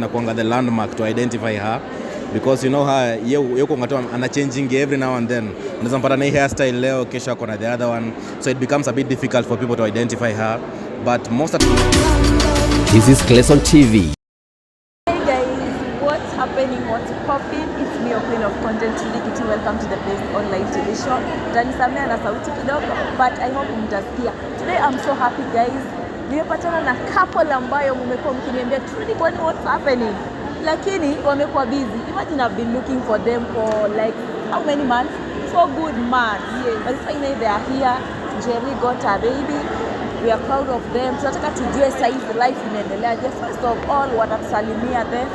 inakuanga the landmark to identify her, because you know her yoko ngato ana changing every now and then. Unaweza mpata na hairstyle leo, kesho ako na the other one, so it becomes a bit difficult for people to identify her, but most of This is Clayson TV. Hey guys, what's happening? What's popping? It's me, your queen of content, Tulikiti. Welcome to the best online TV show. Tanisamea na sauti kidogo, but I hope mtasikia. Today I'm so happy guys. Nimepatana na couple ambayo mmekuwa mkiniambia Trudy, what's happening? Lakini wamekuwa busy. Imagine I've been looking for them for like how many months? 4 good months. Yes. But finally they are here. Jerry got a baby. We are proud of them. Tunataka tujue saizi life inaendelea. First of all, watatusalimia then.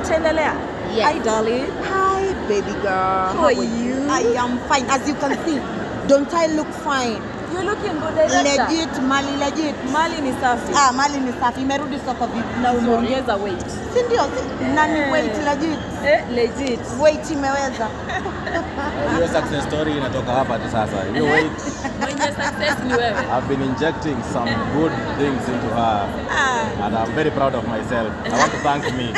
Tuendelea. Yes. Hi darling. Hi baby girl. How are you? I am fine. As you can see, don't I look fine? You're looking good, director. Legit, Mali legit. Mali ni safi. Mali ni safi. Imerudi soko vipi? Na umeongeza weight. Si ndio? Nani weight legit? Legit. Weight imeweza. Your success story inatoka hapa tu sasa. You wait. Mwenye success ni wewe. I've been injecting some good things into her, and I'm very proud of myself. I want to thank me.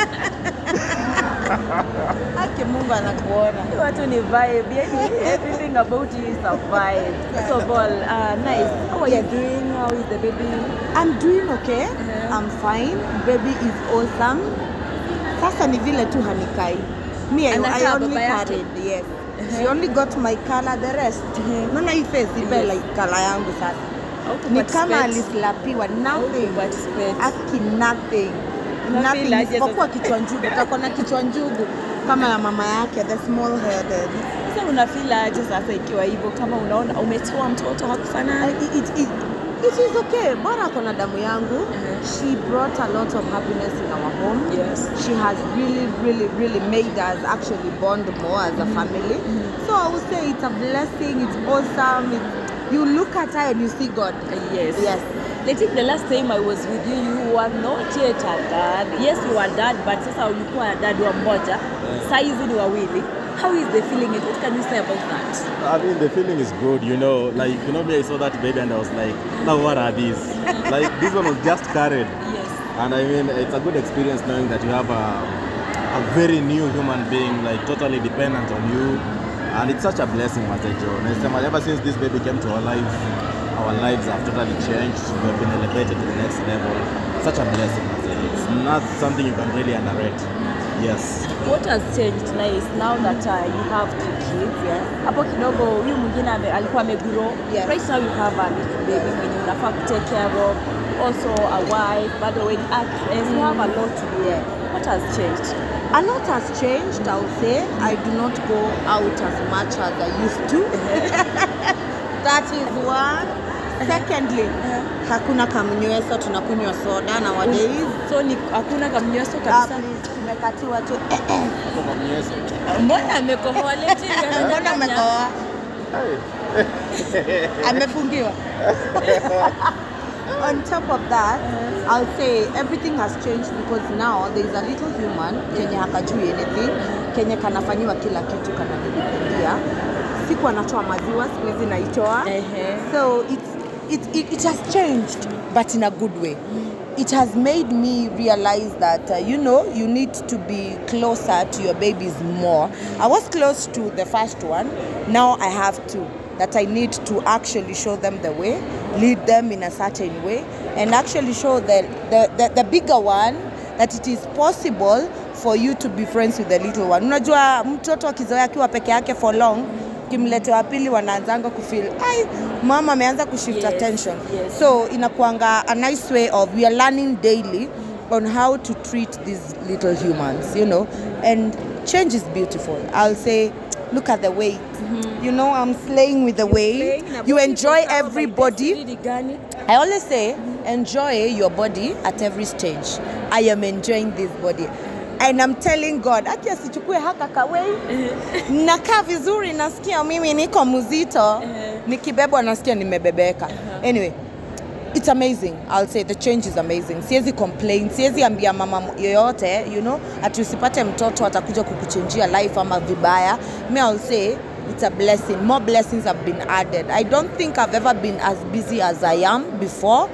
Haki Mungu anakuona. Watu ni vibe. Everything about you is a vibe. First of all, Nyce, how are you doing? How is the baby? I'm doing okay. I'm fine. Baby is awesome. Sasa ni vile tu hanikai. Me, I only carried. Yes. She only got my color, the rest. Nona hii face ibe like color yangu sasa. Ni kama alislapiwa, nothing. Aki nothing. Nothing. Kwa kichwa njugu, kakona kichwa njugu kama ya mama yake, the small headed. Sasa unafeel aje sasa ikiwa hivyo, kama unaona umetoa mtoto hakufanana? It is okay. Bora kona damu yangu. She brought a lot of happiness in our home. Yes. She has really made us actually bond more as a family. So I would say it's a blessing. It's awesome. You look at her and you see God. Yes. Yes. I think the last time I was with you, you were not yet a dad. Yes, you were dad, but sasa ulikuwa dad wa mmoja. Saizi ni wawili. How is the feeling? What can you say about that? I mean, the feeling is good, you know. Like, you know me, I saw that baby and I was like, now what are these? Like, this one was just carried. Yes. And I mean, it's a good experience knowing that you have a very new human being, like totally dependent on you. And it's such a blessing, Matejo. Ever since this baby came to our lives have totally changed. We have been elevated to the next level. Such a blessing, Matejo. It's not something you can really underrate. Yes. What has changed, Nyce, now that you have 2 kids? Yes. Hapo kidogo huyu mwingine alikuwa amegrow. Yes. Right now you have a little baby mwenye unafaa take care of. Also a wife, by the way, actress. You have a lot to do. Yes. What has changed? A lot has changed, I would say. I do not go out as much as I used to. That is one. Secondly, hakuna kamnyweso, tunakunywa soda nowadays. So ni hakuna kamnyweso kabisa. Tumekatiwa tu. Mbona amekohoa leti? Mbona amekohoa? Amefungiwa. On top of that, I'll say everything has changed because now there is a little human kenye hakajui anything, kenye kanafanyiwa kila kitu kananidipendia. Siku anatoa maziwa, siku hizi naitoa. So it has changed, but in a good way. It has made me realize that, you need to be closer to your babies more. I was close to the first one. Now I have two. That I need to actually show them the way, lead them in a certain way, and actually show the bigger one that it is possible for you to be friends with the little one. Unajua mtoto akizoea akiwa peke yake for long, kimlete wa pili wanaanzanga kufeel mama ameanza kushift attention. Yes. So inakuanga a nice way of we are learning daily on how to treat these little humans, and change is beautiful. I'll say look at the weight. I'm slaying with the weight. You enjoy everybody. I always say enjoy your body at every stage. I am enjoying this body. And I'm telling God, aki asichukue haka kawei. Nakaa vizuri, nasikia mimi niko mzito. Nikibebwa nasikia nimebebeka. Anyway, it's amazing. I'll say the change is amazing. Siwezi complain, siwezi ambia mama yoyote, ati usipate mtoto atakuja kukuchangia life ama vibaya. Me, I'll say it's a blessing. More blessings have been added. I don't think I've ever been as busy as I am before.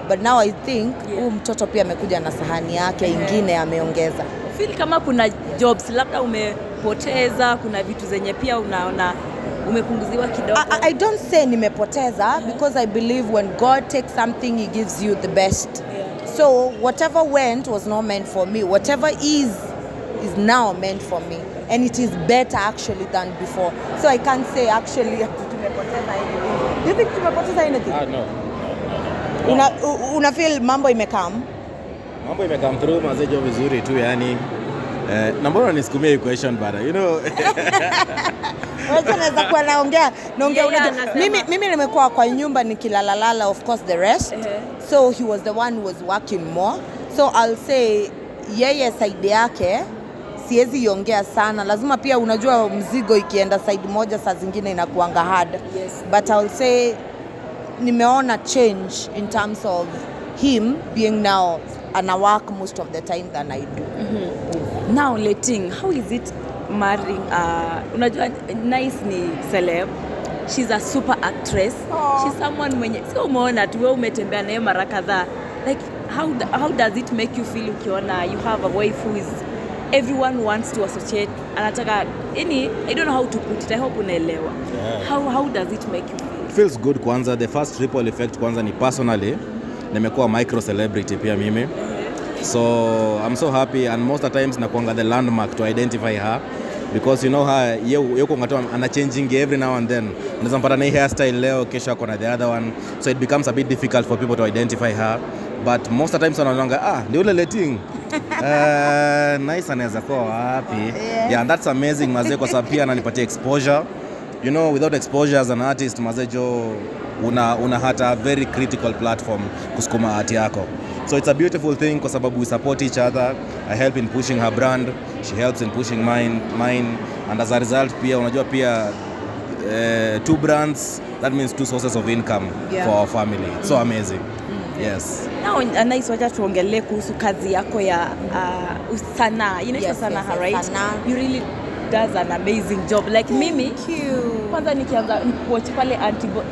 but now I think mtoto pia amekuja na sahani yake ingine ameongeza. Feel kama kuna jobs labda umepoteza, kuna vitu zenye pia unaona umepunguziwa kidogo? I don't say nimepoteza because I believe when God takes something he gives you the best. So whatever went was not meant for me. Whatever is now meant for me, and it is better actually than before. So I can't say actually tumepoteza anything. Do you think tumepoteza anything? No. Una feel mambo imekam? Mambo imekam through mazejo vizuri tu yani. Number one nisikumia equation bana, you know. Wacha naweza kuwa naongea mimi nimekuwa kwa nyumba nikilalalala, of course the rest. So he was the one who was working more. So I'll say yeye side yake siwezi iongea sana, lazima pia unajua mzigo ikienda side moja saa zingine inakuanga hard. But I'll say nimeona change in terms of him being now ana work most of the time than I do. Now Letting, how is it marrying unajua Nyce ni celeb, she's a super actress. She's someone mwenye sio umeona tu wewe umetembea naye mara kadhaa, like how does it make you feel ukiona you have a wife who is everyone wants to associate, anataka any, I don't know how to put it, I hope unaelewa. How does it make you feel? It feels good kwanza. The first ripple effect kwanza ni personally nimekuwa micro celebrity pia mimi. So I'm so happy, and most of the times nakuanga the landmark to identify her because you know her yoko ngato ana changing every now and then. Unaweza mpata na hairstyle leo kesho ako na the other one, so it becomes a bit difficult for people to identify her, but most of the times wanaonanga ndio ule Letting. Nice anaweza kuwa wapi? Yeah, and that's amazing mazee, kwa sababu pia ananipatia exposure. You know, without exposure as an artist mazejo una hata a very critical platform kusukuma art yako. So it's a beautiful thing kwa sababu we support each other. I help in pushing her brand, she helps in pushing mine, and as a result pia unajua pia two brands, that means two sources of income for our family. It's so amazing. Yes. Now Nyce, wacha tuongelee kuhusu kazi yako ya sanaa. Inaitwa sanaa, right? Sanaa. You really does an amazing job. Like mimi kwanza nikianza watch pale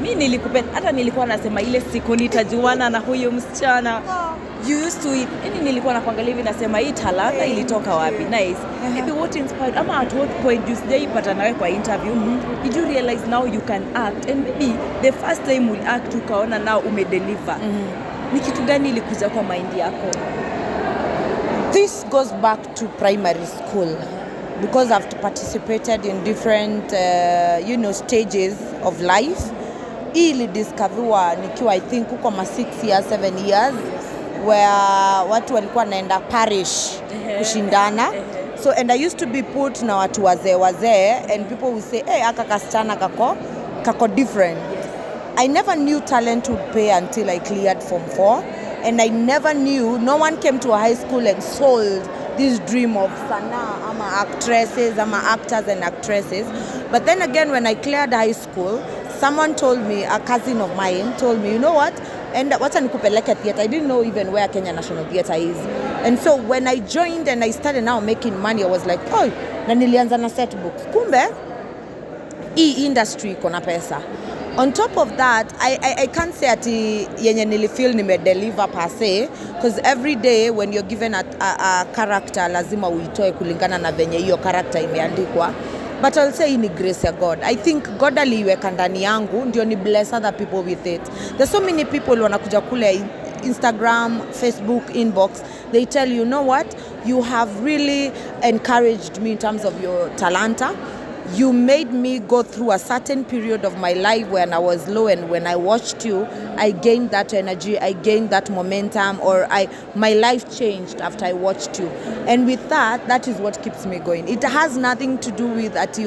mimi nilikupenda, hata nilikuwa nasema ile siku nitajuana na huyu msichana. You used to it. Nilikuwa nakuangalia hivi nasema hii talanta ilitoka wapi? Nice. Maybe what inspired ama at what point you sijaipata nawe kwa interview, did you realize now you can act, and maybe the first time we act ukaona now umedeliver. Ni kitu gani ilikuja kwa mind yako? This goes back to primary school because I've participated in different stages of life. Ili discover nikiwa I think huko 6 years 7 years where watu walikuwa naenda parish kushindana. So and I used to be put na watu wazee and people would say aka kasichana kako different. I never knew talent would pay until I cleared Form 4, and I never knew, no one came to a high school and sold this dream of sanaa ama actresses ama actors and actresses. But then again, when I cleared high school, someone told me, a cousin of mine told me, you know what, and wacha nikupeleke theater. I didn't know even where Kenya National Theatre is. And so when I joined and I started now making money, I was like, oh, na nilianza na set books. Kumbe hii industry iko na pesa. On top of that, I can't say ati yenye nilifeel nimedeliver per se, because every day when you're given a character lazima uitoe kulingana na venye hiyo character imeandikwa. But I'll say ni grace ya God. I think God aliweka ndani yangu ndio ni bless other people with it. There's so many people wanakuja kule Instagram, Facebook, inbox, they tell you know what, you have really encouraged me in terms of your talanta. You made me go through a certain period of my life when I was low, and when I watched you, I gained that energy, I gained that momentum, or my life changed after I watched you. And with that is what keeps me going. It has nothing to do with ati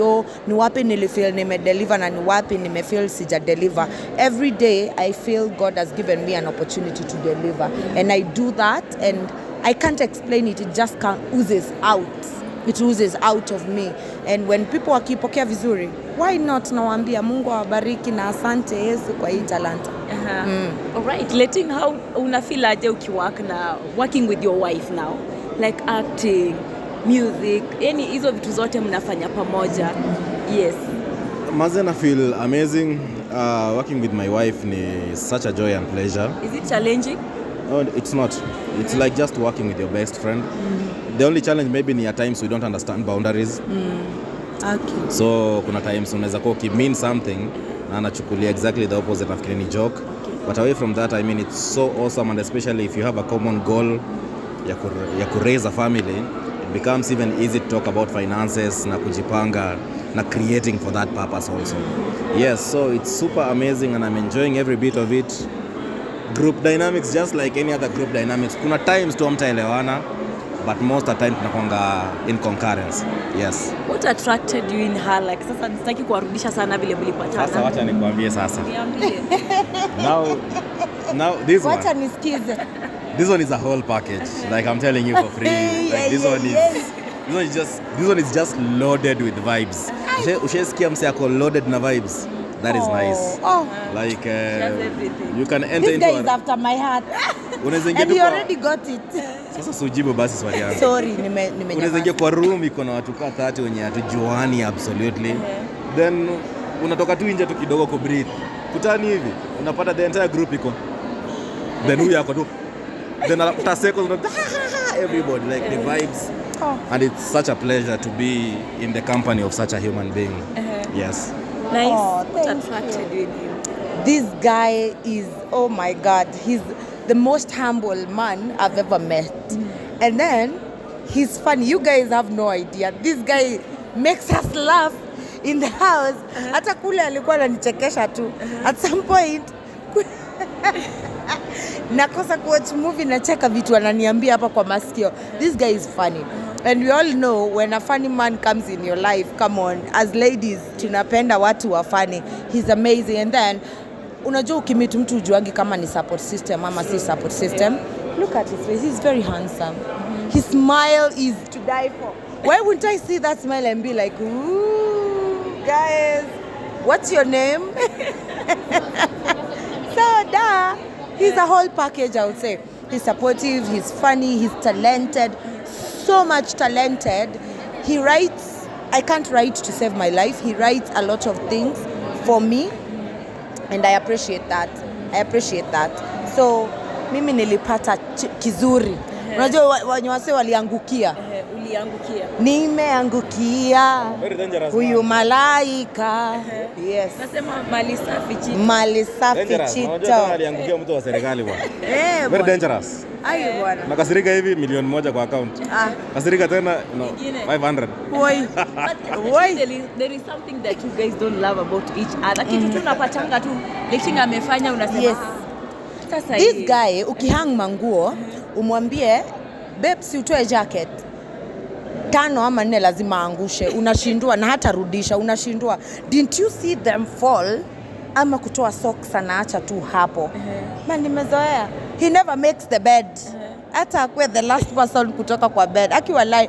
ni wapi nilifeel nimedeliver na ni wapi nimefeel sija deliver. Every day I feel God has given me an opportunity to deliver, and I do that, and I can't explain it. It just oozes out. It oozes out of me. And when people wakipokea vizuri, why not nawaambia Mungu awabariki na asante Yesu kwa hii talanta. Alright, Letting, how unafeel aje working with your wife now? Like acting, music, yani hizo vitu zote mnafanya pamoja. Yes. Mazen, I feel amazing. Working with my wife ni such a joy and pleasure. Is it challenging? No, it's not. It's like just working with your best friend. The only challenge maybe ni at times we don't understand boundaries. Okay. So kuna times unaweza kuwa mean something na anachukulia exactly the opposite, nafikiri ni joke. But away from that, I mean, it's so awesome, and especially if you have a common goal ya ku raise a family, it becomes even easy to talk about finances na kujipanga na creating for that purpose also. Yes, so it's super amazing and I'm enjoying every bit of it. Group dynamics, just like any other group dynamics. Kuna times tu hamtaelewana, but most of the time tunakuanga in concurrence. Yes. What attracted you in her? Like, sasa nitaki kuwarudisha sana vile mlipatana. Sasa wacha nikwambie sasa. Niambie. Now this one. Wacha nisikize. This one is a whole package. Like I'm telling you for free. Like this one is just loaded with vibes. Ushesikia mse ako loaded na vibes. That is nice. Like you can enter this into guy is after my heart. And he already got it. Sasa sujibu basi swali yangu. Sorry, Unaweza ingia kwa room iko na watu kadhaa 30 wenye hatujuani absolutely. Then unatoka tu nje tu kidogo ku breathe. Kutani hivi unapata the entire group iko. Then huyu yako tu. Then after seconds everybody like the vibes. And it's such a pleasure to be in the company of such a human being. Yes. Nice. What Thank attracted you in him? This guy is, oh my God, he's the most humble man I've ever met. And then he's funny. You guys have no idea. This guy makes us laugh in the house. Hata kule alikuwa ananichekesha tu. At some point nakosa kuwatch movie nacheka vitu ananiambia hapa kwa masikio. This guy is funny. And we all know when a funny man comes in your life, come on, as ladies tunapenda watu wa funny. He's amazing. And then unajua ukimitu mtu ujuangi kama ni support system ama si support system. Look at his face. He's very handsome. His smile is to die for. Why wouldn't I see that smile and be like, ooh, guys, what's your name? So, he's a whole package, I would say. He's supportive, he's funny, he's talented, so much talented. He writes, I can't write to save my life. He writes a lot of things for me, and I appreciate that. So, mimi nilipata kizuri. Unajua wenye wase waliangukia. Uliangukia. Nimeangukia. Huyu malaika. Yes. Nasema mali safi chito. Mali safi chito. Unajua aliangukia mtu wa serikali bwana. Very dangerous. Ayo bwana. Nakasirika hivi milioni 1 kwa account. Kasirika tena 500. Woi. There is something that you guys don't love about each other. Kitu tunapatanga tu. Lecting amefanya unasema. Yes. Sasa this guy ukihang manguo umwambie babe si utoe jacket 5 ama 4 lazima angushe, unashindwa na hata rudisha, unashindwa. Didn't you see them fall? Ama kutoa socks anaacha tu hapo. Man, nimezoea. He never makes the bed. Hata akwe the last person kutoka kwa bed. Akiwa lie.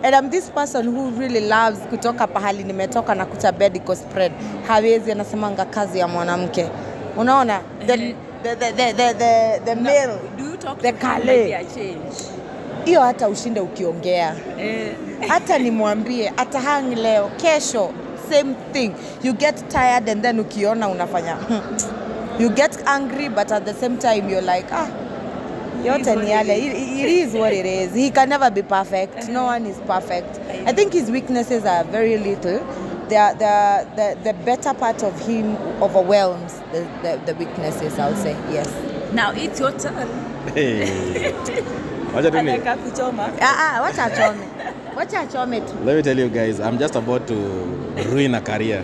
And I'm this person who really loves kutoka pahali nimetoka na kuta bed iko spread. Hawezi, anasemanga kazi ya mwanamke. Unaona? The male. Do you talk the to kale. him change? Hiyo hata ushinde ukiongea. Hata nimwambie atahang leo, kesho same thing. You get tired and then ukiona unafanya you get angry, but at the same time you're like yote ni yale. It is what it is. He can never be perfect. No one is perfect. I think his weaknesses are very little. The better part of him overwhelms the weaknesses, I would say. Yes. Now it's your turn. Hey. Wacha tu ni. Anataka kuchoma. Wacha achome tu. Let me tell you guys, I'm just about to ruin a career.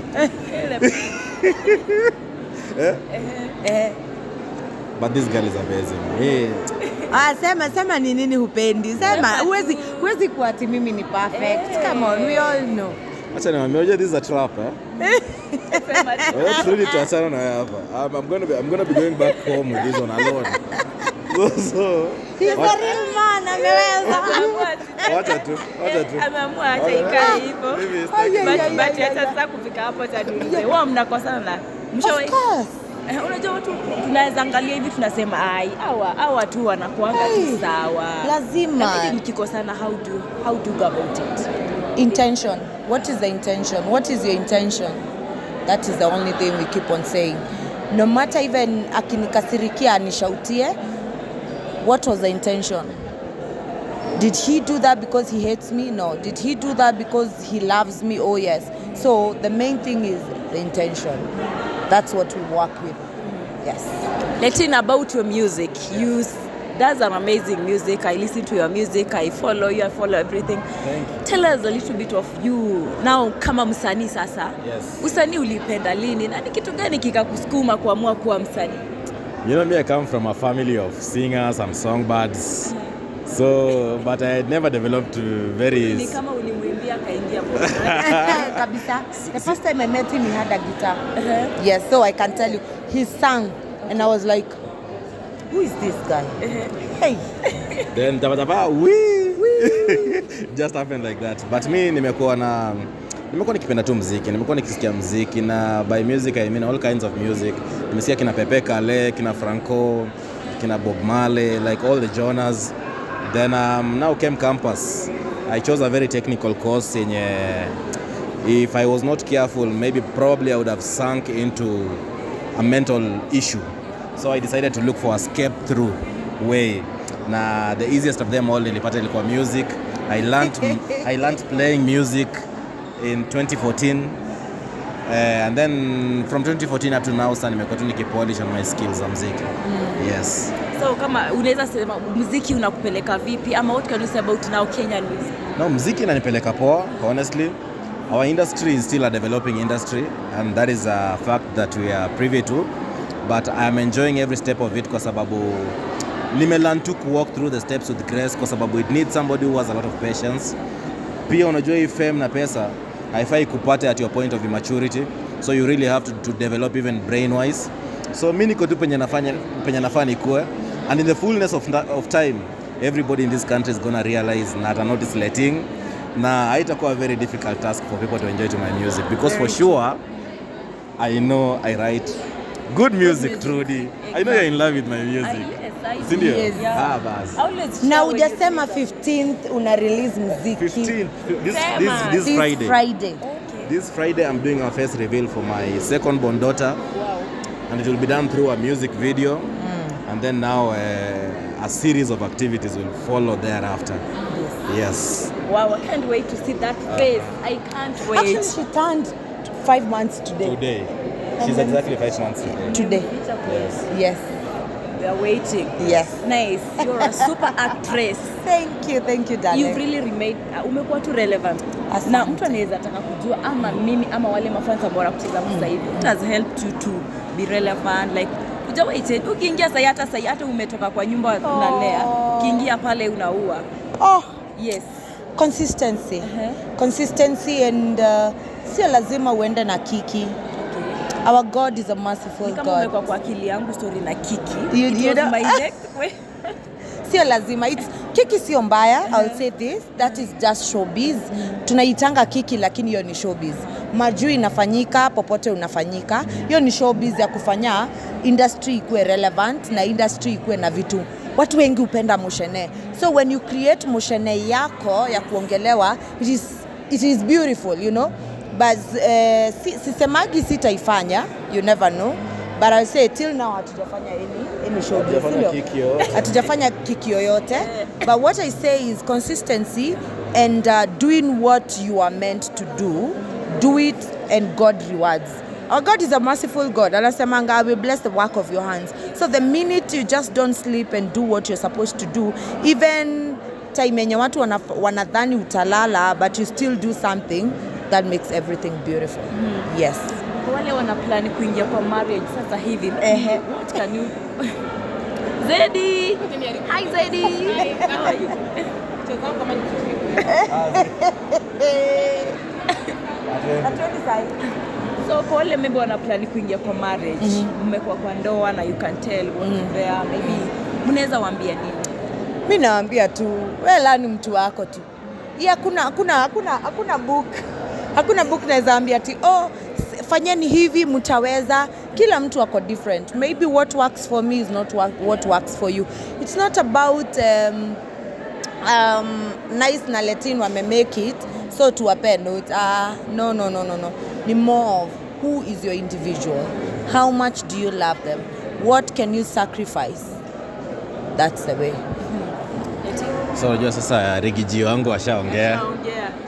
But this girl is amazing. Hey. Sema ni nini hupendi. Sema huwezi kuwa ati mimi ni perfect. Come on, we all know. Acha niambie, this is a trap, Let's really tuachana na hapa. I'm going to be going back home with this one alone. So he's a real man, ameweza. Wacha tu. Ameamua hata ikae hivyo. But hata sasa kufika hapo tadiulize. Wao mnakosana na mshawahi. Of course. Unajua watu tunaweza angalia hivi tunasema hawa tu wanakuanga tu sawa. Lazima. Lakini mkikosana how do go about it? Intention. What is the intention? What is your intention? That is the only thing we keep on saying. No matter even akinikasirikia anishautie, what was the intention? Did he do that because he hates me? No. Did he do that because he loves me? Oh yes. So the main thing is the intention. That's what we work with. Yes. Letting about your music, you does an amazing music. I listen to your music, I follow you, I follow everything. Thank you. Tell us a little bit of you now kama msanii sasa. Yes. Usanii ulipenda lini na ni kitu gani kikakusukuma kuamua kuwa msanii? You know me, I come from a family of singers and songbirds. So, but I had never developed to very... Ni kama ulimwimbia kaingia Kabisa. The first time I met him, he had a guitar. Yes, so I can tell you, he sang, and I was like, who is this guy? Hey. Then wee. Just happened like that. But me nimekuwa nikipenda tu muziki, nimekuwa nikisikia muziki, na by music I mean all kinds of music. Nimesikia kina Pepe Kale, kina Franco, kina Bob Marley, like all the genres. Then now came campus. I chose a very technical course if I was not careful, maybe probably I would have sunk into a mental issue. So I decided to look for a escape through way. Na the easiest of them all nilipata ilikuwa music. I learned playing music in 2014. And then from 2014 up to now sasa nimekuwa tu nikipolish on my skills za muziki. Yes. So kama unaweza sema muziki unakupeleka vipi ama what can you say about now Kenyan music? No, muziki inanipeleka poa, honestly. Our industry is still a developing industry, and that is a fact that we are privy to. But I am enjoying every step of it kwa sababu nimelearn to walk through the steps with grace kwa sababu it needs somebody who has a lot of patience. Pia unajua hii fame na pesa haifai kupata at your point of immaturity, so you really have to develop even brain wise. So mimi niko tu penye nafanya nikuwe, and in the fullness of time everybody in this country is gonna realize na ata notice letting, na haitakuwa a very difficult task for people to enjoy to my music because for sure I know I write good music, Trudy. Exactly. I know you're in love with my music. Yes, Sindio? Yes. Yeah. Bas. Na hujasema 15th una release muziki. 15th. This Friday. Okay. This Friday I'm doing a face reveal for my second born daughter. Wow. And it will be done through a music video. And then now a series of activities will follow thereafter. Yes. Wow, I can't wait to see that face. I can't wait. Actually, she turned 5 months today. She's exactly 5 months Today. Yes. Yes. We are waiting. Yes. Nice. You're a super actress. Thank you, darling. You've really remained, umekuwa tu relevant. Asante. Na mtu anaweza taka kujua ama mimi ama wale mafans ambao wanakucheza sasa hivi. It has helped you to be relevant, like ujawaited. Ukiingia hata umetoka kwa nyumba unalea. Ukiingia pale unaua. Oh. Yes. Consistency. Consistency and sio lazima uende na kiki. Our God is a merciful Kama God. umekuwa kwa akili yangu story na kiki. You know? My next way. Sio lazima. Kiki sio mbaya. I'll say this. That is just showbiz. Tunaitanga kiki lakini hiyo ni showbiz. Majuu inafanyika, popote unafanyika. Hiyo ni showbiz ya kufanya industry ikuwe relevant na industry ikuwe na vitu. Watu wengi upenda mushene. So when you create mushene yako ya kuongelewa, it is beautiful, you know. But sisemagi sitaifanya, you never know. But I'll say till now hatujafanya any showbiz. Hatujafanya kiki yoyote. But what I say is consistency and doing what you are meant to do. Do it and God rewards. Our God is a merciful God. Anasemanga, I will bless the work of your hands. So the minute you just don't sleep and do what you're supposed to do, even time yenye watu wanadhani utalala, but you still do something, that makes everything beautiful. Yes. Wale wana plan kuingia kwa marriage sasa hivi. What can you Zedi? Hi Zedi. How are you? So kwa wale maybe wana plan kuingia kwa marriage, mmekuwa kwa ndoa na you can tell what there maybe mnaweza waambia nini? Mimi naambia tu, wewe ni mtu wako tu. Hakuna book. Hakuna book naweza ambia ati fanyeni hivi mtaweza. Kila mtu wako different. Maybe what works for me is not what works for you. It's not about Nyce na Latin wame make it so tuwape note. No. Ni more of who is your individual. How much do you love them? What can you sacrifice? that's the way. So unajua sasa rigiji wangu washaongea.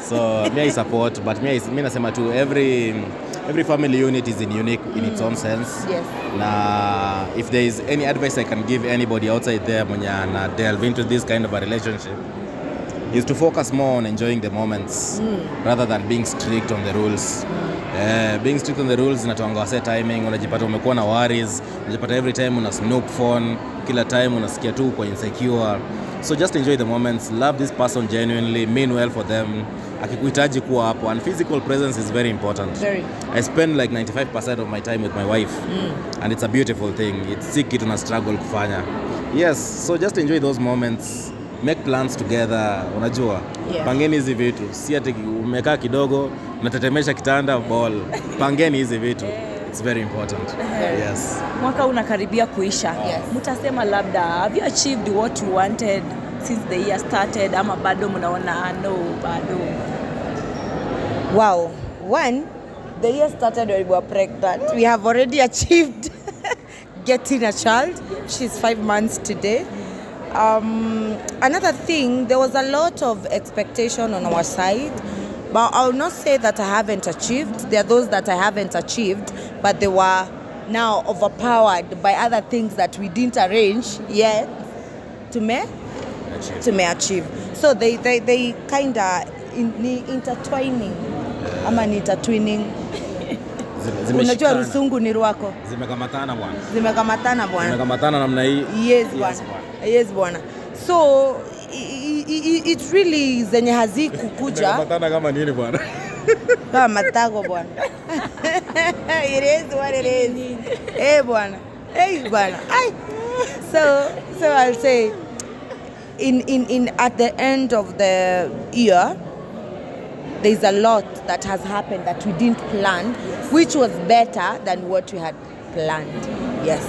So I support, but me nasema tu every family unit is unique in its own sense. Yes. Na if there is any advice I can give anybody outside there mwenye na delve into this kind of a relationship is to focus more on enjoying the moments rather than being strict on the rules. Being strict on the rules inatoanga wase timing, unajipata umekuwa na worries, unajipata every time una snoop phone, kila time unasikia tu uko insecure. So just enjoy the moments, love this person genuinely, mean well for them. Akikuhitaji kuwa hapo, and physical presence is very important. Very. I spend like 95% of my time with my wife, and it's a beautiful thing. It's si kitu na struggle kufanya. Yes, so just enjoy those moments, make plans together, unajua. Yeah. Pangeni hizi vitu, si ati umekaa kidogo unatetemesha kitanda ball. Pangeni hizi vitu. It's very important. Yes. Mwaka unakaribia kuisha. Yes. Mtasema labda have you achieved what you wanted since the year started, ama bado mnaona no bado? Wow. One, the year started when we were pregnant. We have already achieved getting a child. She's 5 months today. Another thing, there was a lot of expectation on our side, but I'll not say that I haven't achieved. There are those that I haven't achieved, but they were now overpowered by other things that we didn't arrange yet to me achieve. So they kind of intertwining. Ama ni intertwining. Unajua rusungu ni ruako. Zimekamatana bwana. Zimekamatana namna hii. Yes bwana. So it's really zenye hazikukuja. Zimekamatana kama nini bwana? Kama matago bwana. It is what it is. Bwana. Bwana. So I'll say in at the end of the year, there's a lot that has happened that we didn't plan, which was better than what we had planned. Yes.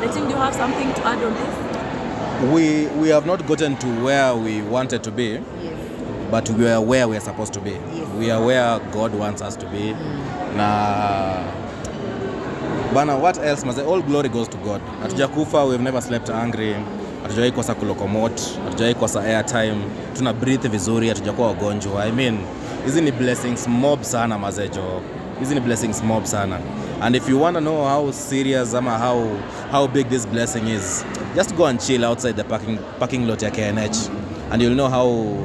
I think you have something to add on this. We have not gotten to where we wanted to be, but we are where we are supposed to be. Yes. We are where God wants us to be. Na bana, what else? All glory goes to God. Hatujakufa, we've never slept angry. Hatujawahi kosa kulocomote, hatujawahi kosa airtime. Tuna breathe vizuri, hatujakuwa wagonjwa. I mean, hizi ni blessings mob sana mazejo. Hizi ni blessings mob sana. And if you want to know how serious ama how big this blessing is, just go and chill outside the parking lot ya KNH and you'll know how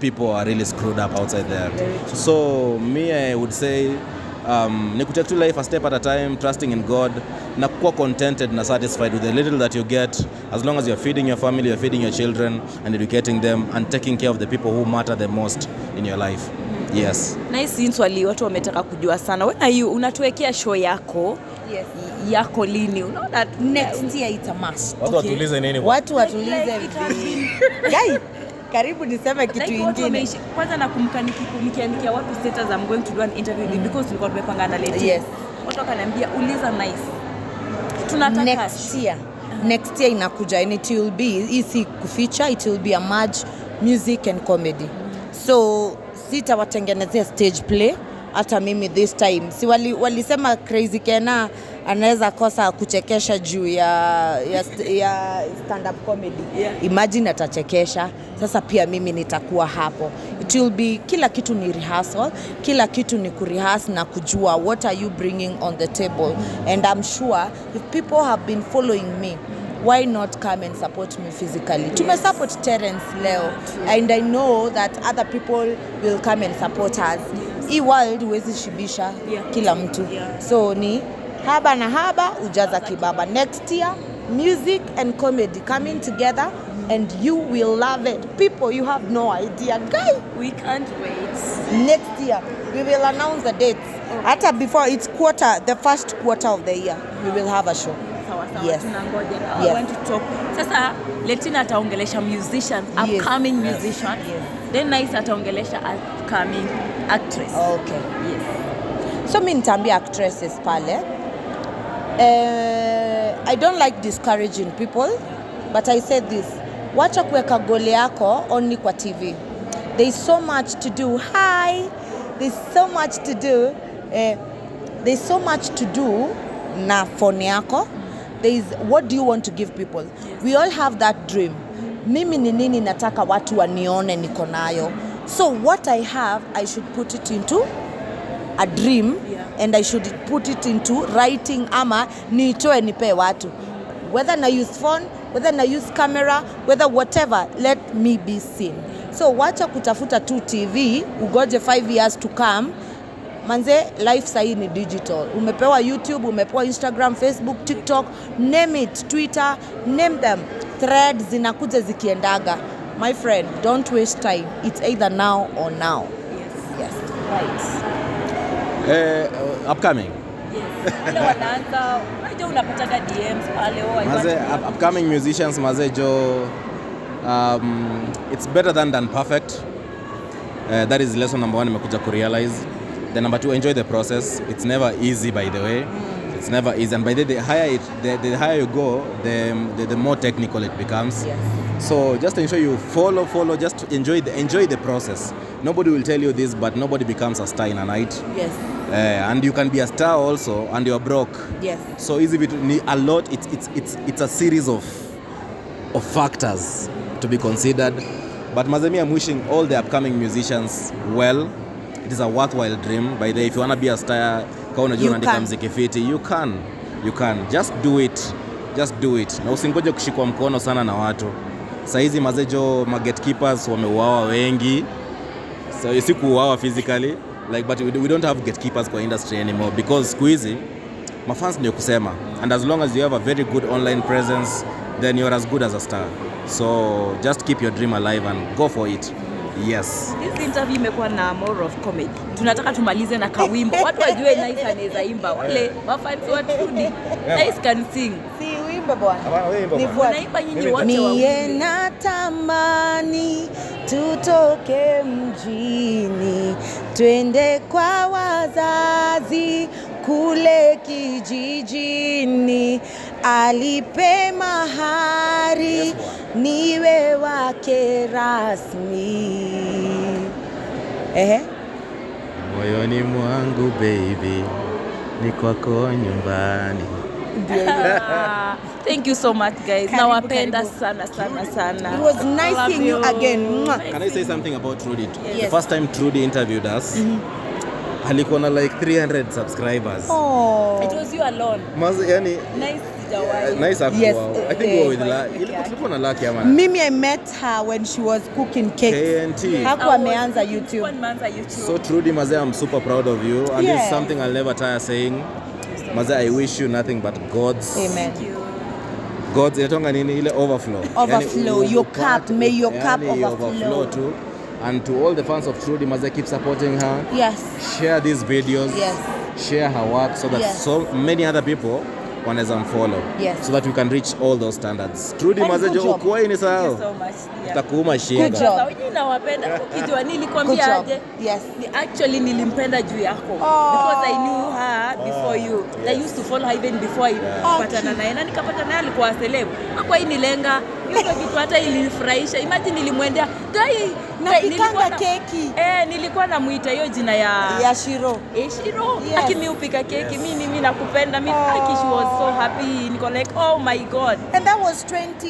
people are really screwed up outside there. So me, I would say ni kutake to life a step at a time, trusting in God, na kuwa contented na satisfied with the little that you get, as long as you're feeding your family, you're feeding your children and educating them and taking care of the people who matter the most in your life. Yes. Nice, swali watu wametaka kujua sana. When unatuwekea show yako? Yes. Yako lini? Unaona Next year it's a must. Watu watulize nini? Watu watulize guy. Karibu niseme kitu kingine. Kwanza nakumbuka nikiandikia watu status I'm going to do an interview with because tulikuwa tumepanga na late. Yes. Watu wakaniambia uliza Nice. Tunataka next year inakuja and it will be easy kuficha, it will be a merge music and comedy. So sitawatengenezea stage play hata mimi this time. Si walisema Crazy Kena anaweza kosa kuchekesha juu ya stand up comedy. Yeah. Imagine atachekesha. Sasa pia mimi nitakuwa hapo. It will be kila kitu ni rehearsal, kila kitu ni kurehearse na kujua what are you bringing on the table. And I'm sure if people have been following me, why not come and support me physically? Yes. Tume support Terence leo. And I know that other people will come and support us. Hii world huwezi shibisha kila mtu. So ni haba na haba ujaza kibaba. Next year, music and comedy coming together and you will love it. People, you have no idea. Guy, we can't wait. Next year, we will announce the dates. Hata before it's the first quarter of the year, we will have a show. Yes. Tunangoja na I want to talk. Sasa Letina ataongelesha musicians, upcoming musician. Yes. Then Nyce ataongelesha upcoming actress. Okay. Yes. So mimi nitaambia actresses pale. I don't like discouraging people, but I say this. Wacha kuweka gole yako only kwa TV. There's so much to do. There's so much to do. There's so much to do na phone yako. there is what do you want to give people. We all have that dream. Mimi ni nini nataka watu wanione niko nayo. So what I have, I should put it into a dream, and I should put it into writing ama niitoe nipe watu. Whether na use phone, whether na use camera, whether whatever, let me be seen. So wacha kutafuta tu TV, ugoje 5 years to come. Manze, life sahi ni digital. Umepewa YouTube, umepewa Instagram, Facebook, TikTok, name it, Twitter, name them. Threads zinakuja zikiendaga. My friend, don't waste time. It's either now or now. Yes. Right. Upcoming. Yes. Wale wanaanza, unajua unapataga DMs pale Maze, upcoming musicians maze jo, it's better than perfect. That is lesson number 1 nimekuja kurealize. The number 2, enjoy the process. It's never easy, by the way. It's never easy, and by the higher you go, the more technical it becomes. Yes. So just ensure you follow. Just enjoy the process. Nobody will tell you this, but nobody becomes a star in a night. Yes. And you can be a star also, and you're broke. Yes. So easy to a lot. It's a series of factors to be considered. But Mazemi, I'm wishing all the upcoming musicians well. It is a worthwhile dream. By the way, if you wanna be a star, you can. Just do it. Na usingoje kushikwa mkono sana na watu. Saizi mazejo gatekeepers wameuawa wengi. So you see kuuawa physically, like, but we don't have gatekeepers kwa industry anymore, because siku hizi mafans ndio kusema, and as long as you have a very good online presence, then you're as good as a star. So just keep your dream alive and go for it. Yes. This interview imekuwa na more of comedy. Tunataka tumalize na kawimbo. Watu wajue Nyce anaweza imba. Wale wafans wa Trudy. Nyce can sing. Si uimbe bwana. Wanaimba nyinyi wote wawili. Mie natamani tutoke mjini, twende kwa wazazi kule kijijini, alipe mahari niwe wake rasmi. Moyoni mwangu baby, ni kwako nyumbani. Thank you so much, guys. Nawapenda sana. It was nice seeing you again. Can I say something about Trudy? Yes. The first time Trudy interviewed us, alikuwa na like 300 subscribers. Oh. It was you alone. Yani Nice sijawahi. Nice hakuwa. Yes, I think we were with ilikuwa na lucky ama. Mimi, I met her when she was cooking cakes. KNT. Hakuwa ameanza YouTube. So Trudy Maze, I'm super proud of you, and Yes. this is something I'll never tire saying. Maze, I wish you nothing but God's. Amen. God's inatonga nini ile overflow. Overflow. Your cup, may your cup overflow too. And to all the fans of Trudy Maze, keep supporting her. Yes. Share these videos. Yes. Share her work so that so many other people wanaweza mfollow. Yes. So that we can reach all those standards. Trudy Maze, jo ukwai ni sawa. Thank you so much. Takuuma shinga. Good job. Wenyewe nawapenda. Ukijua nilikwambia Good job. aje? Yes. Actually nilimpenda juu yako. Oh. Because I knew her before you. I used to follow her even before I patana naye. Na nikapata naye alikuwa celeb. Hakuwa nilenga. Hiyo kitu hata ilinifurahisha. Imagine nilimwendea Napikanga keki. Nilikuwa namuita hiyo jina ya Shiro. Shiro. Yes. Akimi upika keki. Mimi nakupenda. She was so happy. Niko like, oh my God. And that was 20